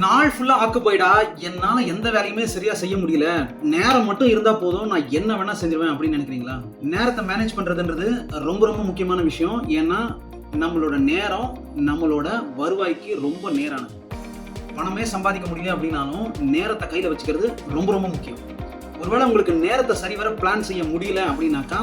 நாள் ஃபுல்லா ஆக்குபைடா என்னால எந்த வேலையுமே சரியா செய்ய முடியல, நேரம் மட்டும் இருந்தா போதும் நான் என்ன வேணா செஞ்சிருவேன் அப்படின்னு நினைக்கிறீங்களா? நேரத்தை மேனேஜ் பண்றதுன்றது ரொம்ப ரொம்ப முக்கியமான விஷயம். ஏன்னா நம்மளோட நேரம் நம்மளோட வருவாய்க்கு ரொம்ப நேரானது. பணமே சம்பாதிக்க முடியல அப்படின்னாலும் நேரத்தை கையில வச்சுக்கிறது ரொம்ப ரொம்ப முக்கியம். ஒருவேளை உங்களுக்கு நேரத்தை சரிவர பிளான் செய்ய முடியல அப்படின்னாக்கா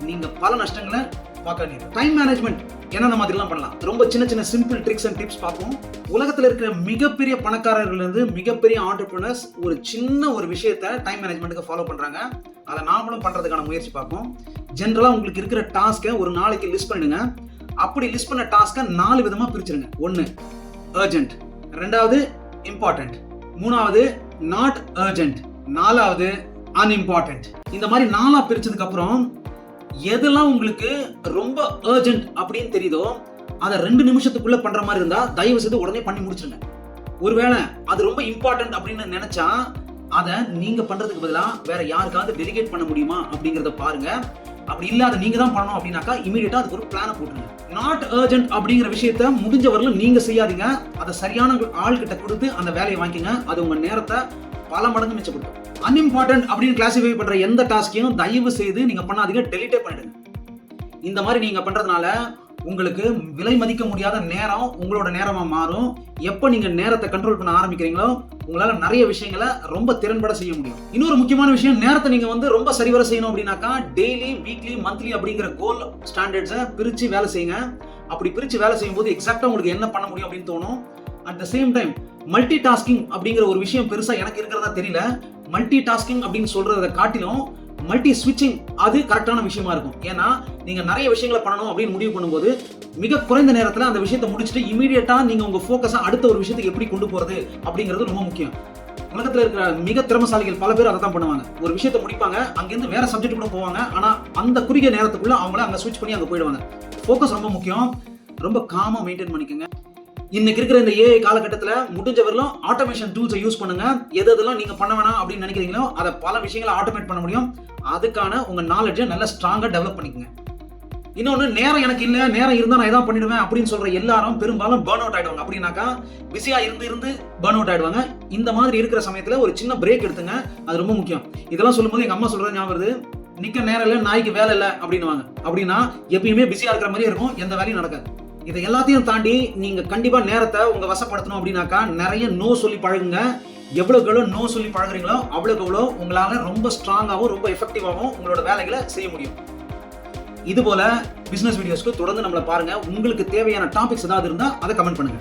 நீங்க பல நஷ்டங்களை பார்க்க வேண்டியது. டைம் மேனேஜ்மெண்ட் என்னென்ன மாதிரிலாம் பண்ணலாம், ரொம்ப சின்ன சின்ன சிம்பிள் ட்ரிக்ஸ் அண்ட் டிப்ஸ் பார்ப்போம். உலகத்தில் இருக்கிற மிகப்பெரிய பணக்காரர்கள் இருந்து மிகப்பெரிய ஆண்டர்பிரினர்ஸ் ஒரு சின்ன ஒரு விஷயத்தை டைம் மேனேஜ்மெண்ட்டுக்கு ஃபாலோ பண்றாங்க. அதை நாமளும் பண்றதுக்கான முயற்சி பார்ப்போம். ஜென்ரலா உங்களுக்கு இருக்கிற டாஸ்க்கை ஒரு நாளைக்கு லிஸ்ட் பண்ணிடுங்க. அப்படி லிஸ்ட் பண்ண டாஸ்க்கை 4 விதமா பிரிச்சிருங்க. 1 அர்ஜென்ட், 2வது இம்பார்ட்டன்ட், 3வது நாட் அர்ஜென்ட், 4வது அன்இம்பார்ட்டன்ட். இந்த மாதிரி 4ஆ பிரிச்சதுக்கு அப்புறம் எதெல்லாம் உங்களுக்கு ரொம்ப அர்ஜென்ட் அப்படின்னு தெரியுதோ அதை 2 நிமிஷத்துக்குள்ள பண்ற மாதிரி இருந்தா தயவு செய்து உடனே பண்ணி முடிச்சிருங்க. ஒருவேளை அது ரொம்ப இம்பார்ட்டன்ட் அப்படின்னு நினைச்சா அதை நீங்க பண்றதுக்கு பதிலா வேற யாருக்காவது டெலிகேட் பண்ண முடியுமா அப்படிங்கறத பாருங்க. அப்படி இல்லாத நீங்க தான் பண்ணணும் அப்படின்னாக்கா இமீடியட்டா அதுக்கு ஒரு பிளான போட்டுருங்க. நாட் அர்ஜென்ட் அப்படிங்கிற விஷயத்த முடிஞ்ச வரலும் நீங்க செய்யாதீங்க. அதை சரியான ஆள் கிட்ட கொடுத்து அந்த வேலையை வாங்கிக்கங்க. அது உங்க நேரத்தை பல மடங்கு மிச்சப்படுத்தும். அன்இம்பார்ட்டன்ட் அப்படின்னு கிளாசிஃபை பண்ற எந்த டாஸ்கையும் தயவு செய்து நீங்க பண்ணாதீங்க, டெலிட்டே பண்ணிடுங்க. இந்த மாதிரி நீங்க பண்றதுனால உங்களுக்கு விலை மதிக்க முடியாத நேரம் உங்களோட நேரமா மாறும். எப்ப நீங்க நேரத்தை கண்ட்ரோல் பண்ண ஆரம்பிக்கிறீங்களோ உங்களால நிறைய விஷயங்களை ரொம்ப திறன்பட செய்ய முடியும். இன்னொரு முக்கியமான விஷயம், நேரத்தை நீங்க ரொம்ப சரிவர செய்யணும் அப்படின்னாக்கா டெய்லி, வீக்லி, மந்த்லி அப்படிங்கிற கோல் ஸ்டாண்டர்ட்ஸை பிரிச்சு வேலை செய்யுங்க. அப்படி பிரிச்சு வேலை செய்யும் போது எக்ஸாக்டா உங்களுக்கு என்ன பண்ண முடியும் அப்படின்னு தோணும். At the same time multi tasking அப்படிங்கிற ஒரு விஷயம் பெருசா எனக்கு இருக்கிறதா தெரியல. மல்டி டாஸ்கிங் அப்படின்னு சொல்றதை காட்டிலும் மல்டி ஸ்விட்சிங் அது கரெக்டான விஷயமா இருக்கும். ஏன்னா நீங்க நிறைய விஷயங்களை பண்ணணும் அப்படின்னு முடிவு பண்ணும்போது மிக குறைந்த நேரத்தில் அந்த விஷயத்தை முடிச்சுட்டு இமீடியட்டா நீங்க உங்க ஃபோக்கஸை அடுத்த ஒரு விஷயத்துக்கு எப்படி கொண்டு போறது அப்படிங்கிறது ரொம்ப முக்கியம். உலகத்தில் இருக்கிற மிக திறமசாலிகள் பல பேர் அதை தான் பண்ணுவாங்க. ஒரு விஷயத்தை முடிப்பாங்க, அங்கிருந்து வேற சப்ஜெக்ட் கூட போவாங்க. ஆனா அந்த குறுகிய நேரத்துக்குள்ள அவங்கள அங்க ஸ்விட்ச் பண்ணி அங்க போயிடுவாங்க. ஃபோக்கஸ் ரொம்ப முக்கியம். ரொம்ப காமா மெயின்டைன் பண்ணிக்கோங்க. இன்னைக்கு இருக்கிற இந்த ஏஐ காலகட்டத்தில் முடிஞ்ச வரலாம் ஆட்டோமேஷன் டூல்ஸை யூஸ் பண்ணுங்க. எதெல்லாம் நீங்க பண்ண வேணாம் அப்படின்னு நினைக்கிறீங்களோ அதை பல விஷயங்களை ஆட்டோமேட் பண்ண முடியும். அதுக்கான உங்க நாலேஜை நல்லா ஸ்ட்ராங்கா டெவலப் பண்ணிக்கங்க. இன்னொன்று, நேரம் எனக்கு இல்லை, நேரம் இருந்தால் நான் எதாவது பண்ணிடுவேன் அப்படின்னு சொல்ற எல்லாரும் பெரும்பாலும் பர்ன் அவுட் ஆயிடுவாங்க. அப்படின்னாக்கா பிஸியா இருந்து பர்ன் அவுட் ஆயிடுவாங்க. இந்த மாதிரி இருக்கிற சமயத்தில் ஒரு சின்ன பிரேக் எடுத்துங்க. அது ரொம்ப முக்கியம். இதெல்லாம் சொல்லும்போது எங்க அம்மா சொல்றது ஞாபகம் வருது. நிக்க நேரம் இல்லை, நாய்க்கு வேலை இல்லை அப்படின்னுவாங்க. அப்படின்னா எப்பயுமே பிஸியா இருக்கிற மாதிரியே இருக்கும், எந்த வேலையும் நடக்காது. இதை எல்லாத்தையும் தாண்டி நீங்க கண்டிப்பா நேரத்தை உங்க வசப்படுத்தணும் அப்படின்னாக்கா நிறைய நோ சொல்லி பழகுங்க. எவ்வளவு நோ சொல்லி பழகுறீங்களோ அவ்வளவு உங்களால ரொம்ப ஸ்ட்ராங்காகவும் ரொம்ப எஃபெக்டிவாகவும் உங்களோட வேலைகளை செய்ய முடியும். இது போல பிசினஸ் வீடியோஸ்க்கு தொடர்ந்து நம்மளை பாருங்க. உங்களுக்கு தேவையான டாபிக்ஸ் ஏதாவது இருந்தா அதை கமெண்ட் பண்ணுங்க.